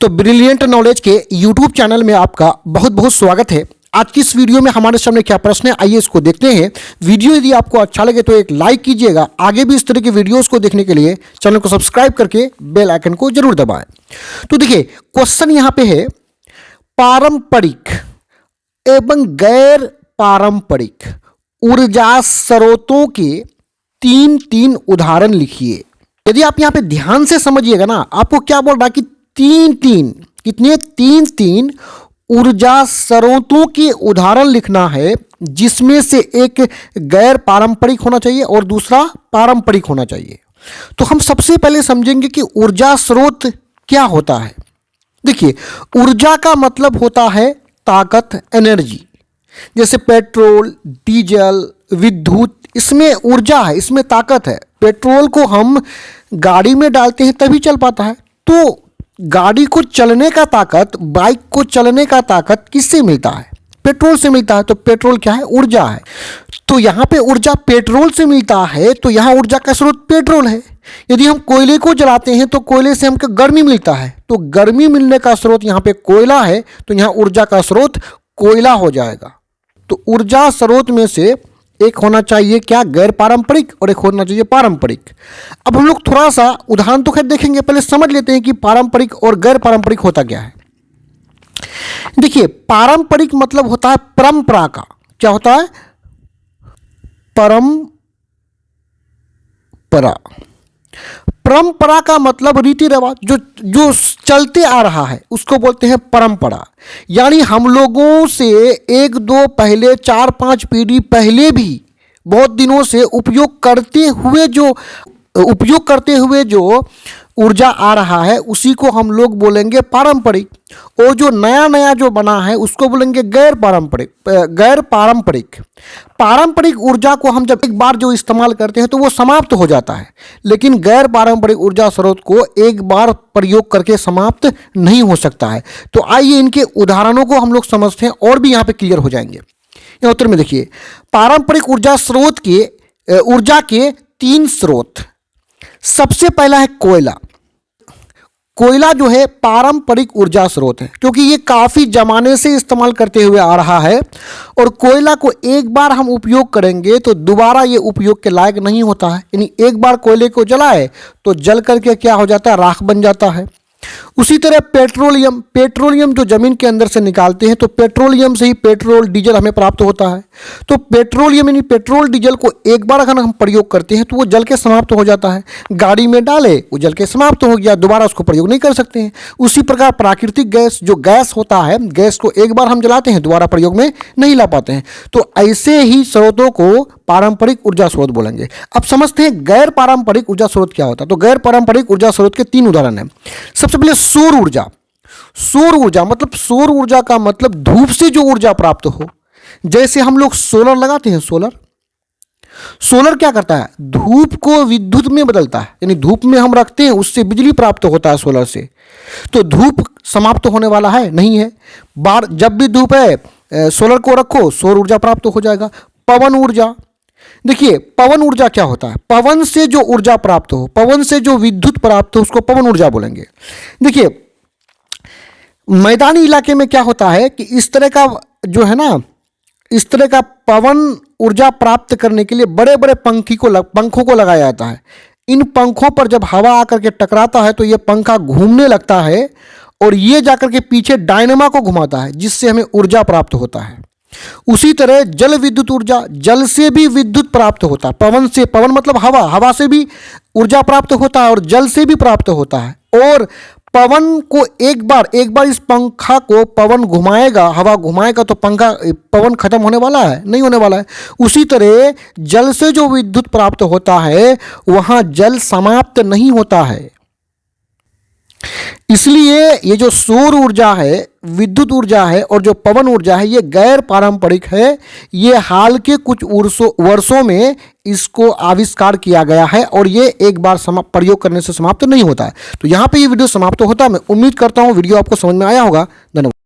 तो brilliant knowledge के YouTube channel में आपका बहुत बहुत स्वागत है। आज की इस वीडियो में हमारे सामने क्या प्रश्न है, आइए इसको देखते हैं। वीडियो यदि आपको अच्छा लगे तो एक लाइक कीजिएगा। आगे भी इस तरह के वीडियोस को देखने के लिए चैनल को सब्सक्राइब करके बेल आइकन को जरूर दबाएं। तो देखिए क्वेश्चन यहाँ पे है, पारंपरिक एवं गैर पारंपरिक ऊर्जा स्रोतों के तीन उदाहरण लिखिए। यदि आप यहाँ पे ध्यान से समझिएगा ना, आपको क्या बोल रहा है कि तीन ऊर्जा स्रोतों के उदाहरण लिखना है, जिसमें से एक गैर पारंपरिक होना चाहिए और दूसरा पारंपरिक होना चाहिए। तो हम सबसे पहले समझेंगे कि ऊर्जा स्रोत क्या होता है। देखिए, ऊर्जा का मतलब होता है ताकत, एनर्जी। जैसे पेट्रोल, डीजल, विद्युत, इसमें ऊर्जा है, इसमें ताकत है। पेट्रोल को हम गाड़ी में डालते हैं तभी चल पाता है। तो गाड़ी को चलने का ताकत, बाइक को चलने का ताकत किससे मिलता है? पेट्रोल से मिलता है। तो पेट्रोल क्या है? ऊर्जा है। तो यहाँ पे ऊर्जा पेट्रोल से मिलता है, तो यहाँ ऊर्जा का स्रोत पेट्रोल है। यदि हम कोयले को जलाते हैं तो कोयले से हमको गर्मी मिलता है, तो गर्मी मिलने का स्रोत यहाँ पे कोयला है, तो यहाँ ऊर्जा का स्रोत कोयला हो जाएगा। तो ऊर्जा स्रोत में से एक होना चाहिए क्या? गैर पारंपरिक, और एक होना चाहिए पारंपरिक। अब हम लोग थोड़ा सा उदाहरण तो खैर देखेंगे, पहले समझ लेते हैं कि पारंपरिक और गैर पारंपरिक होता क्या है। देखिए, पारंपरिक मतलब होता है परंपरा का। क्या होता है? परंपरा का मतलब रीति रिवाज, जो चलते आ रहा है उसको बोलते हैं परंपरा। यानी हम लोगों से एक दो पहले 4-5 पीढ़ी पहले भी बहुत दिनों से उपयोग करते हुए जो ऊर्जा आ रहा है उसी को हम लोग बोलेंगे पारंपरिक। और जो नया जो बना है उसको बोलेंगे गैर पारंपरिक। पारंपरिक ऊर्जा को हम जब एक बार जो इस्तेमाल करते हैं तो वो समाप्त हो जाता है, लेकिन गैर पारंपरिक ऊर्जा स्रोत को एक बार प्रयोग करके समाप्त नहीं हो सकता है। तो आइए इनके उदाहरणों को हम लोग समझते हैं और भी यहाँ पे क्लियर हो जाएंगे। यहाँ उत्तर में देखिए, पारंपरिक ऊर्जा स्रोत के ऊर्जा के 3 स्रोत। सबसे पहला है कोयला। कोयला जो है पारंपरिक ऊर्जा स्रोत है, क्योंकि ये काफ़ी जमाने से इस्तेमाल करते हुए आ रहा है। और कोयला को एक बार हम उपयोग करेंगे तो दोबारा ये उपयोग के लायक नहीं होता है। यानी एक बार कोयले को जलाए तो जल करके क्या हो जाता है? राख बन जाता है। उसी तरह पेट्रोलियम जो जमीन के अंदर से निकालते हैं, तो पेट्रोलियम से ही पेट्रोल डीजल हमें प्राप्त होता है। तो पेट्रोलियम यानी पेट्रोल डीजल को एक बार अगर हम प्रयोग करते हैं तो वो जल के समाप्त हो जाता है। गाड़ी में डाले, वो जल के समाप्त हो गया, दोबारा उसको प्रयोग नहीं कर सकते हैं। उसी प्रकार प्राकृतिक गैस, जो गैस होता है, गैस को एक बार हम जलाते हैं दोबारा प्रयोग में नहीं ला पाते हैं। तो ऐसे ही स्रोतों को पारंपरिक ऊर्जा स्रोत बोलेंगे। अब समझते हैं गैर पारंपरिक ऊर्जा स्रोत क्या होता है। तो गैर पारंपरिक ऊर्जा स्रोत के 3 उदाहरण हैं। सबसे पहले सौर ऊर्जा। सौर ऊर्जा का मतलब धूप से जो ऊर्जा प्राप्त हो। जैसे हम लोग सोलर लगाते हैं, सोलर क्या करता है? धूप को विद्युत में बदलता है। यानी धूप में हम रखते हैं, उससे बिजली प्राप्त होता है सोलर से। तो धूप समाप्त होने वाला है नहीं है। जब भी धूप है, सोलर को रखो, सौर ऊर्जा प्राप्त हो जाएगा। पवन ऊर्जा। देखिए, पवन ऊर्जा क्या होता है? पवन से जो ऊर्जा प्राप्त हो, पवन से जो विद्युत प्राप्त हो, उसको पवन ऊर्जा बोलेंगे। देखिए, मैदानी इलाके में क्या होता है कि इस तरह का जो है ना, इस तरह का पवन ऊर्जा प्राप्त करने के लिए बड़े बड़े पंखों को लगाया जाता है। इन पंखों पर जब हवा आकर के टकराता है तो ये पंखा घूमने लगता है और ये जाकर के पीछे डायनेमा को घुमाता है, जिससे हमें ऊर्जा प्राप्त होता है। उसी तरह जल विद्युत ऊर्जा, जल से भी विद्युत प्राप्त होता है। पवन मतलब हवा से भी ऊर्जा प्राप्त होता है और जल से भी प्राप्त होता है। और पवन को एक बार इस पंखा को पवन घुमाएगा, हवा घुमाएगा, तो पवन खत्म होने वाला है? नहीं होने वाला है। उसी तरह जल से जो विद्युत प्राप्त होता है, वहां जल समाप्त नहीं होता है। इसलिए ये जो सौर ऊर्जा है, विद्युत ऊर्जा है और जो पवन ऊर्जा है, ये गैर पारंपरिक है। ये हाल के कुछ वर्षों में इसको आविष्कार किया गया है और ये एक बार प्रयोग करने से समाप्त नहीं होता है। तो यहाँ पे ये वीडियो समाप्त होता है। मैं उम्मीद करता हूँ वीडियो आपको समझ में आया होगा। धन्यवाद।